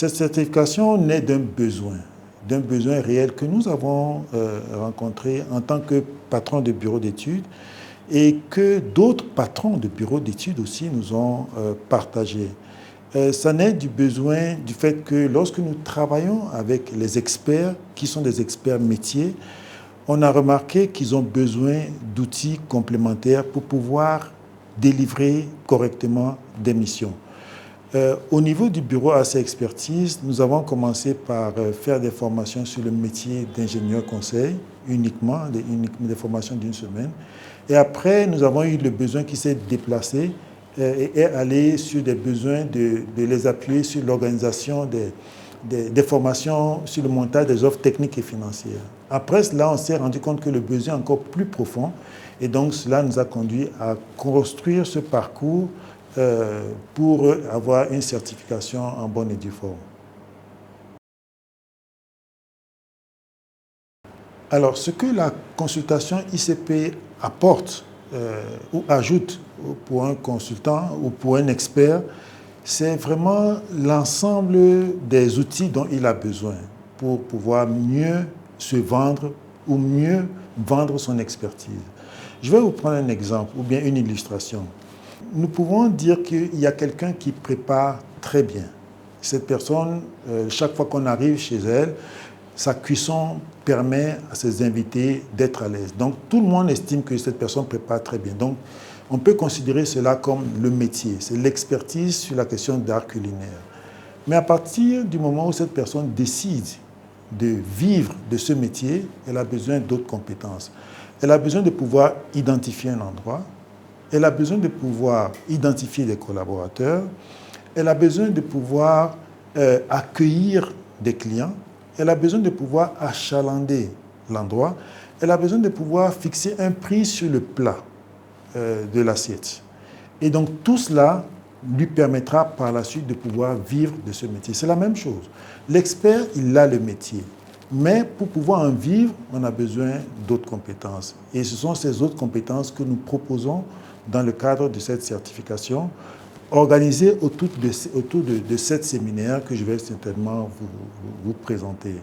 Cette certification naît d'un besoin réel que nous avons rencontré en tant que patron de bureau d'études et que d'autres patrons de bureaux d'études aussi nous ont partagé. Ça naît du besoin du fait que lorsque nous travaillons avec les experts, qui sont des experts métiers, on a remarqué qu'ils ont besoin d'outils complémentaires pour pouvoir délivrer correctement des missions. Au niveau du bureau AC Expertise, nous avons commencé par faire des formations sur le métier d'ingénieur conseil, uniquement des formations d'une semaine. Et après, nous avons eu le besoin qui s'est déplacé et est allé sur des besoins de les appuyer sur l'organisation des formations, sur le montage des offres techniques et financières. Après cela, on s'est rendu compte que le besoin est encore plus profond et donc cela nous a conduit à construire ce parcours pour avoir une certification en bonne et due forme. Alors, ce que la consultation ICP apporte ou ajoute pour un consultant ou pour un expert, c'est vraiment l'ensemble des outils dont il a besoin pour pouvoir mieux se vendre ou mieux vendre son expertise. Je vais vous prendre un exemple ou bien une illustration. Nous pouvons dire qu'il y a quelqu'un qui prépare très bien. Cette personne, chaque fois qu'on arrive chez elle, sa cuisson permet à ses invités d'être à l'aise. Donc tout le monde estime que cette personne prépare très bien. Donc on peut considérer cela comme le métier. C'est l'expertise sur la question d'art culinaire. Mais à partir du moment où cette personne décide de vivre de ce métier, elle a besoin d'autres compétences. Elle a besoin de pouvoir identifier un endroit. Elle a besoin de pouvoir identifier des collaborateurs. Elle a besoin de pouvoir accueillir des clients. Elle a besoin de pouvoir achalander l'endroit. Elle a besoin de pouvoir fixer un prix sur le plat de l'assiette. Et donc tout cela lui permettra par la suite de pouvoir vivre de ce métier. C'est la même chose. L'expert, il a le métier. Mais pour pouvoir en vivre, on a besoin d'autres compétences. Et ce sont ces autres compétences que nous proposons dans le cadre de cette certification, organisée autour de 7 séminaires que je vais certainement vous présenter.